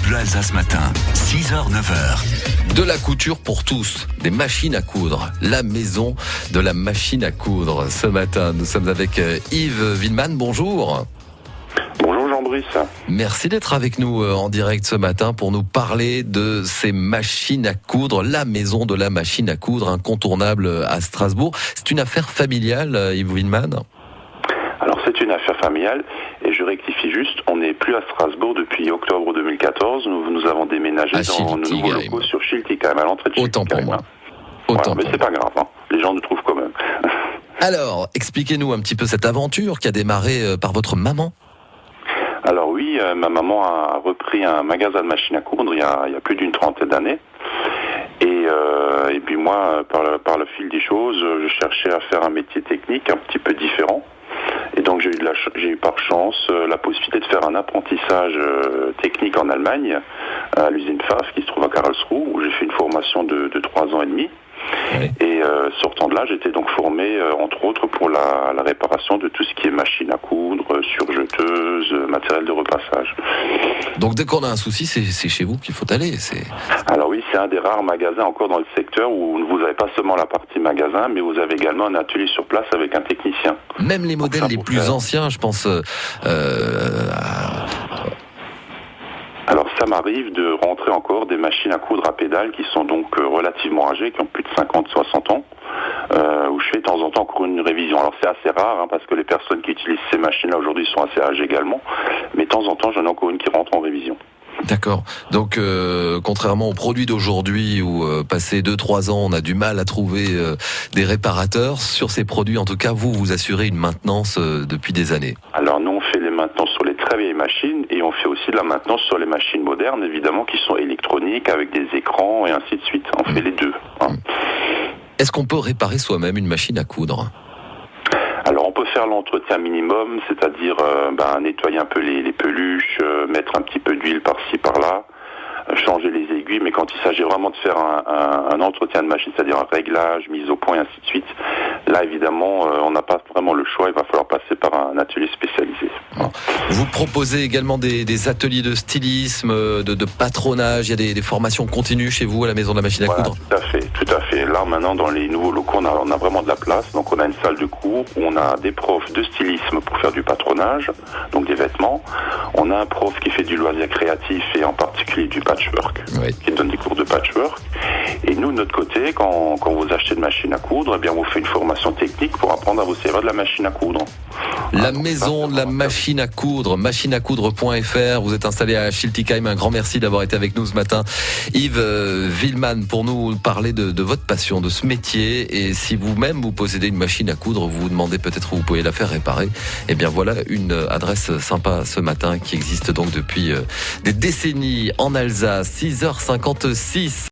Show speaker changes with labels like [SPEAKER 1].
[SPEAKER 1] Bleu Alsace matin, 6h, 9h.
[SPEAKER 2] De la couture pour tous, des machines à coudre, la maison de la machine à coudre. Ce matin, nous sommes avec Yves Willeman, bonjour.
[SPEAKER 3] Bonjour Jean-Brice.
[SPEAKER 2] Merci d'être avec nous en direct ce matin pour nous parler de ces machines à coudre, la maison de la machine à coudre, incontournable à Strasbourg. C'est une affaire familiale, Yves Willeman ?
[SPEAKER 3] Alors c'est une affaire familiale et je rectifie juste, on n'est plus à Strasbourg depuis octobre 2014. Nous avons déménagé dans nos nouveaux locaux sur Schiltigheim, à l'entrée de Schiltigheim.
[SPEAKER 2] Autant pour moi.
[SPEAKER 3] Voilà, mais c'est pas grave, hein. Les gens nous trouvent quand même.
[SPEAKER 2] Alors, expliquez-nous un petit peu cette aventure qui a démarré par votre maman.
[SPEAKER 3] Alors oui, ma maman a repris un magasin de machines à coudre il y a plus d'une trentaine d'années. Et puis moi, par le fil des choses, je cherchais à faire un métier technique un petit peu différent. Et donc j'ai eu par chance la possibilité de faire un apprentissage technique en Allemagne, à l'usine Pfaff qui se trouve à Karlsruhe, où j'ai fait une formation de 3 ans et demi. Oui. Et sortant de là, j'étais donc formé, entre autres, pour la réparation de tout ce qui est machine à coudre, surjeteuse, matériel de repassage.
[SPEAKER 2] Donc dès qu'on a un souci, c'est chez vous qu'il faut aller.
[SPEAKER 3] Alors oui, c'est un des rares magasins encore dans le secteur où vous n'avez pas seulement la partie magasin, mais vous avez également un atelier sur place avec un technicien.
[SPEAKER 2] Même les modèles les plus anciens, je pense...
[SPEAKER 3] Alors ça m'arrive de rentrer encore des machines à coudre à pédales qui sont donc relativement âgées, qui ont plus de 50-60 ans, où je fais de temps en temps encore une révision. Alors c'est assez rare, parce que les personnes qui utilisent ces machines-là aujourd'hui sont assez âgées également, mais de temps en temps j'en ai encore une qui rentre en révision.
[SPEAKER 2] D'accord. Donc, contrairement aux produits d'aujourd'hui où, passé 2-3 ans, on a du mal à trouver des réparateurs, sur ces produits, en tout cas, vous assurez une maintenance depuis des années.
[SPEAKER 3] Alors, nous, on fait les maintenances sur les très vieilles machines et on fait aussi de la maintenance sur les machines modernes, évidemment, qui sont électroniques, avec des écrans et ainsi de suite. On fait les deux.
[SPEAKER 2] Est-ce qu'on peut réparer soi-même une machine à coudre ?
[SPEAKER 3] Alors on peut faire l'entretien minimum, c'est-à-dire nettoyer un peu les peluches, mettre un petit peu d'huile par-ci par-là, changer les aiguilles, mais quand il s'agit vraiment de faire un entretien de machine, c'est-à-dire un réglage, mise au point et ainsi de suite, là évidemment on n'a pas vraiment le choix, il va falloir passer par un atelier spécialisé.
[SPEAKER 2] Vous proposez également des ateliers de stylisme, de patronage, il y a des formations continues chez vous à la maison de la machine à coudre ?
[SPEAKER 3] Tout à fait. Là maintenant dans les nouveaux locaux on a vraiment de la place, donc on a une salle de cours où on a des profs de stylisme pour faire du patronage, donc des vêtements. On a un prof qui fait du loisir créatif et en particulier du patchwork, qui donne des cours de patchwork. Et nous, de notre côté, quand vous achetez une machine à coudre, eh bien, on vous fait une formation technique pour apprendre à vous servir de la machine à coudre.
[SPEAKER 2] La maison de la machine à coudre, machineacoudre.fr. Vous êtes installé à Schiltigheim. Un grand merci d'avoir été avec nous ce matin. Yves Willeman, pour nous parler de votre passion, de ce métier. Et si vous-même vous possédez une machine à coudre, vous vous demandez peut-être où vous pouvez la faire réparer. Eh bien, voilà une adresse sympa ce matin qui existe donc depuis des décennies en Alsace. 6h56.